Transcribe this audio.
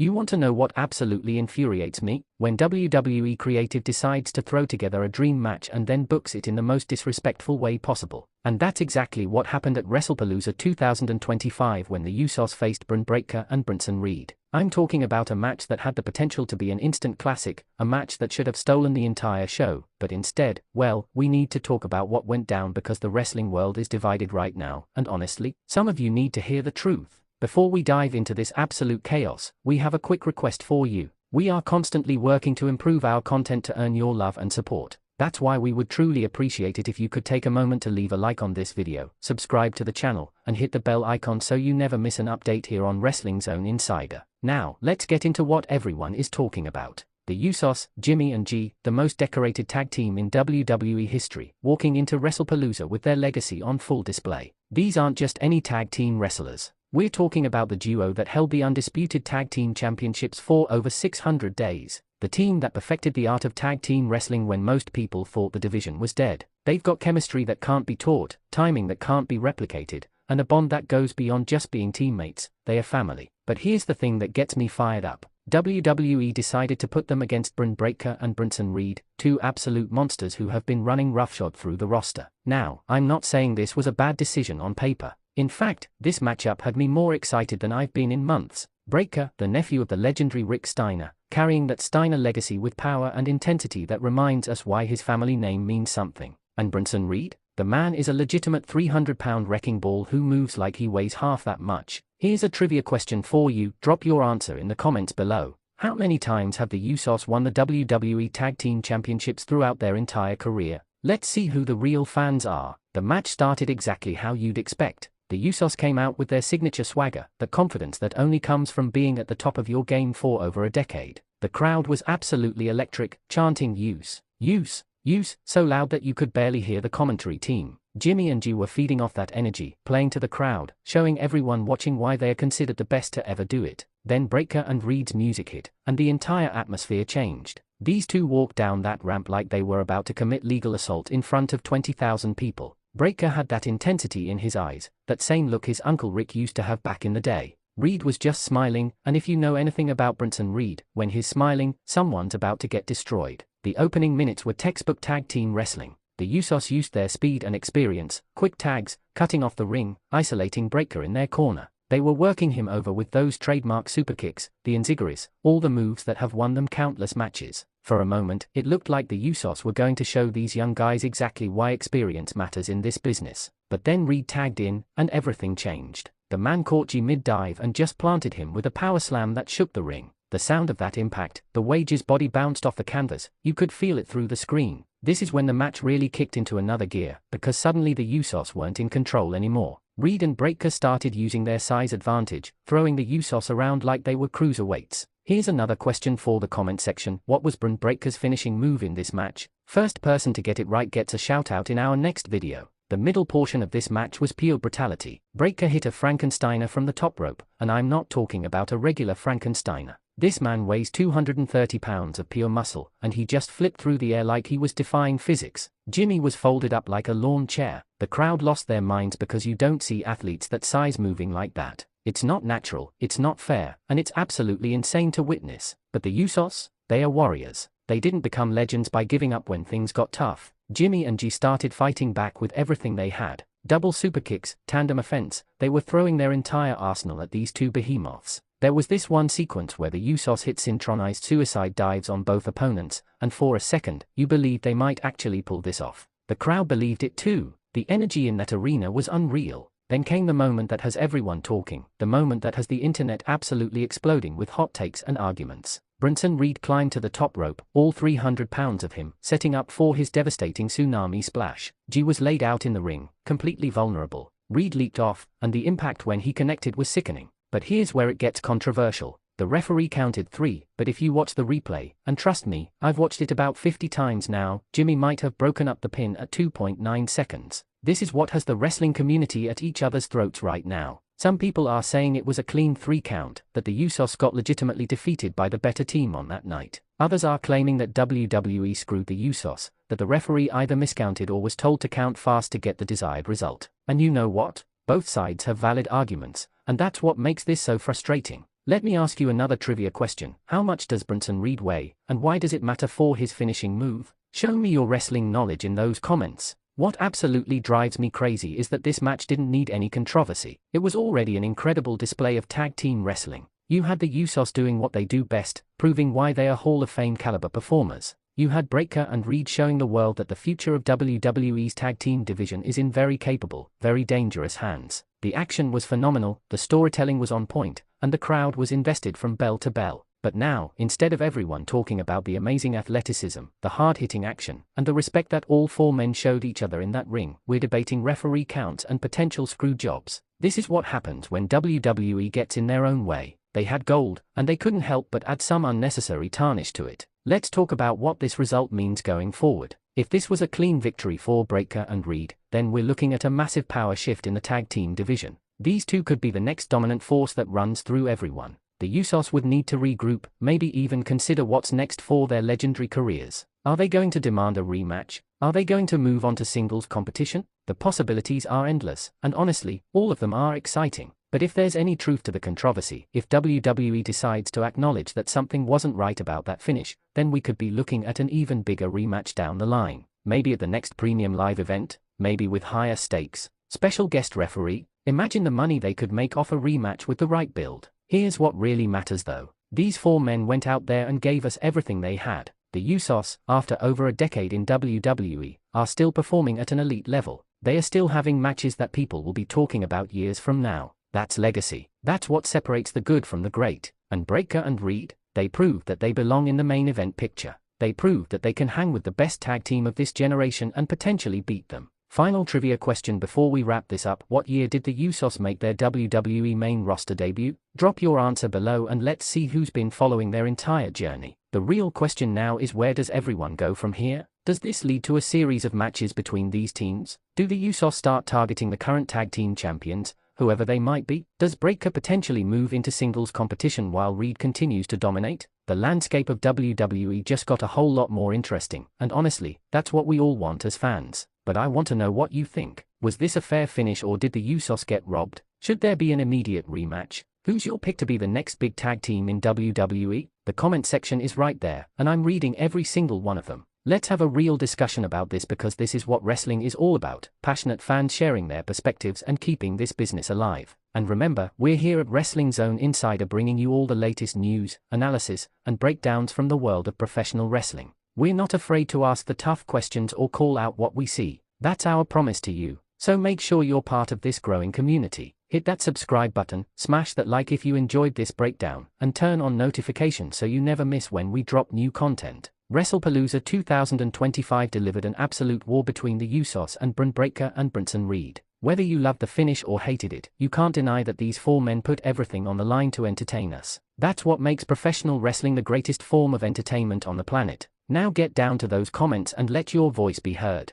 You want to know what absolutely infuriates me? When WWE Creative decides to throw together a dream match and then books it in the most disrespectful way possible. And that's exactly what happened at Wrestlepalooza 2025 when the Usos faced Bron Breakker and Bronson Reed. I'm talking about a match that had the potential to be an instant classic, a match that should have stolen the entire show, but instead, well, we need to talk about what went down because the wrestling world is divided right now, and honestly, some of you need to hear the truth. Before we dive into this absolute chaos, we have a quick request for you. We are constantly working to improve our content to earn your love and support. That's why we would truly appreciate it if you could take a moment to leave a like on this video, subscribe to the channel, and hit the bell icon so you never miss an update here on Wrestling Zone Insider. Now, let's get into what everyone is talking about. The Usos, Jimmy and Jey, the most decorated tag team in WWE history, walking into Wrestlepalooza with their legacy on full display. These aren't just any tag team wrestlers. We're talking about the duo that held the undisputed tag team championships for over 600 days. The team that perfected the art of tag team wrestling when most people thought the division was dead. They've got chemistry that can't be taught, timing that can't be replicated, and a bond that goes beyond just being teammates. They are family. But here's the thing that gets me fired up. WWE decided to put them against Bron Breakker and Bronson Reed, two absolute monsters who have been running roughshod through the roster. Now, I'm not saying this was a bad decision on paper. In fact, this matchup had me more excited than I've been in months. Breakker, the nephew of the legendary Rick Steiner, carrying that Steiner legacy with power and intensity that reminds us why his family name means something. And Bronson Reed? The man is a legitimate 300-pound wrecking ball who moves like he weighs half that much. Here's a trivia question for you, drop your answer in the comments below. How many times have the Usos won the WWE Tag Team Championships throughout their entire career? Let's see who the real fans are. The match started exactly how you'd expect. The Usos came out with their signature swagger, the confidence that only comes from being at the top of your game for over a decade. The crowd was absolutely electric, chanting "Use, use, use," so loud that you could barely hear the commentary team. Jimmy and Jey were feeding off that energy, playing to the crowd, showing everyone watching why they are considered the best to ever do it. Then Breakker and Reed's music hit, and the entire atmosphere changed. These two walked down that ramp like they were about to commit legal assault in front of 20,000 people. Breakker had that intensity in his eyes, that same look his Uncle Rick used to have back in the day. Reed was just smiling, and if you know anything about Bronson Reed, when he's smiling, someone's about to get destroyed. The opening minutes were textbook tag team wrestling. The Usos used their speed and experience, quick tags, cutting off the ring, isolating Breakker in their corner. They were working him over with those trademark superkicks, the enziguris, all the moves that have won them countless matches. For a moment, it looked like the Usos were going to show these young guys exactly why experience matters in this business. But then Reed tagged in, and everything changed. The man caught Jey mid-dive and just planted him with a power slam that shook the ring. The sound of that impact, the way Jey's body bounced off the canvas, you could feel it through the screen. This is when the match really kicked into another gear, because suddenly the Usos weren't in control anymore. Reed and Breakker started using their size advantage, throwing the Usos around like they were cruiserweights. Here's another question for the comment section. What was Bron Breakker's finishing move in this match? First person to get it right gets a shout out in our next video. The middle portion of this match was pure brutality. Breakker hit a Frankensteiner from the top rope, and I'm not talking about a regular Frankensteiner. This man weighs 230 pounds of pure muscle, and he just flipped through the air like he was defying physics. Jimmy was folded up like a lawn chair. The crowd lost their minds because you don't see athletes that size moving like that. It's not natural, it's not fair, and it's absolutely insane to witness. But the Usos? They are warriors. They didn't become legends by giving up when things got tough. Jimmy and Jey started fighting back with everything they had. Double superkicks, tandem offense, they were throwing their entire arsenal at these two behemoths. There was this one sequence where the Usos hit synchronized suicide dives on both opponents, and for a second, you believed they might actually pull this off. The crowd believed it too. The energy in that arena was unreal. Then came the moment that has everyone talking, the moment that has the internet absolutely exploding with hot takes and arguments. Bronson Reed climbed to the top rope, all 300 pounds of him, setting up for his devastating tsunami splash. Jey was laid out in the ring, completely vulnerable. Reed leaped off, and the impact when he connected was sickening. But here's where it gets controversial. The referee counted 3, but if you watch the replay, and trust me, I've watched it about 50 times now, Jimmy might have broken up the pin at 2.9 seconds. This is what has the wrestling community at each other's throats right now. Some people are saying it was a clean 3 count, that the Usos got legitimately defeated by the better team on that night. Others are claiming that WWE screwed the Usos, that the referee either miscounted or was told to count fast to get the desired result. And you know what? Both sides have valid arguments, and that's what makes this so frustrating. Let me ask you another trivia question. How much does Bronson Reed weigh, and why does it matter for his finishing move? Show me your wrestling knowledge in those comments. What absolutely drives me crazy is that this match didn't need any controversy. It was already an incredible display of tag team wrestling. You had the Usos doing what they do best, proving why they are Hall of Fame caliber performers. You had Breakker and Reed showing the world that the future of WWE's tag team division is in very capable, very dangerous hands. The action was phenomenal, the storytelling was on point, and the crowd was invested from bell to bell. But now, instead of everyone talking about the amazing athleticism, the hard-hitting action, and the respect that all four men showed each other in that ring, we're debating referee counts and potential screw jobs. This is what happens when WWE gets in their own way. They had gold, and they couldn't help but add some unnecessary tarnish to it. Let's talk about what this result means going forward. If this was a clean victory for Breakker and Reed, then we're looking at a massive power shift in the tag team division. These two could be the next dominant force that runs through everyone. The Usos would need to regroup, maybe even consider what's next for their legendary careers. Are they going to demand a rematch? Are they going to move on to singles competition? The possibilities are endless, and honestly, all of them are exciting. But if there's any truth to the controversy, if WWE decides to acknowledge that something wasn't right about that finish, then we could be looking at an even bigger rematch down the line. Maybe at the next premium live event, maybe with higher stakes, special guest referee. Imagine the money they could make off a rematch with the right build. Here's what really matters though. These four men went out there and gave us everything they had. The Usos, after over a decade in WWE, are still performing at an elite level. They are still having matches that people will be talking about years from now. That's legacy. That's what separates the good from the great. And Breakker and Reed, they proved that they belong in the main event picture. They proved that they can hang with the best tag team of this generation and potentially beat them. Final trivia question before we wrap this up. What year did the Usos make their WWE main roster debut? Drop your answer below and let's see who's been following their entire journey. The real question now is, where does everyone go from here? Does this lead to a series of matches between these teams? Do the Usos start targeting the current tag team champions, whoever they might be? Does Breakker potentially move into singles competition while Reed continues to dominate? The landscape of WWE just got a whole lot more interesting, and honestly, that's what we all want as fans. But I want to know what you think. Was this a fair finish, or did the Usos get robbed? Should there be an immediate rematch? Who's your pick to be the next big tag team in WWE? The comment section is right there, and I'm reading every single one of them. Let's have a real discussion about this, because this is what wrestling is all about. Passionate fans sharing their perspectives and keeping this business alive. And remember, we're here at Wrestling Zone Insider bringing you all the latest news, analysis, and breakdowns from the world of professional wrestling. We're not afraid to ask the tough questions or call out what we see. That's our promise to you. So make sure you're part of this growing community. Hit that subscribe button, smash that like if you enjoyed this breakdown, and turn on notifications so you never miss when we drop new content. Wrestlepalooza 2025 delivered an absolute war between the Usos and Bron Breakker and Bronson Reed. Whether you loved the finish or hated it, you can't deny that these four men put everything on the line to entertain us. That's what makes professional wrestling the greatest form of entertainment on the planet. Now get down to those comments and let your voice be heard.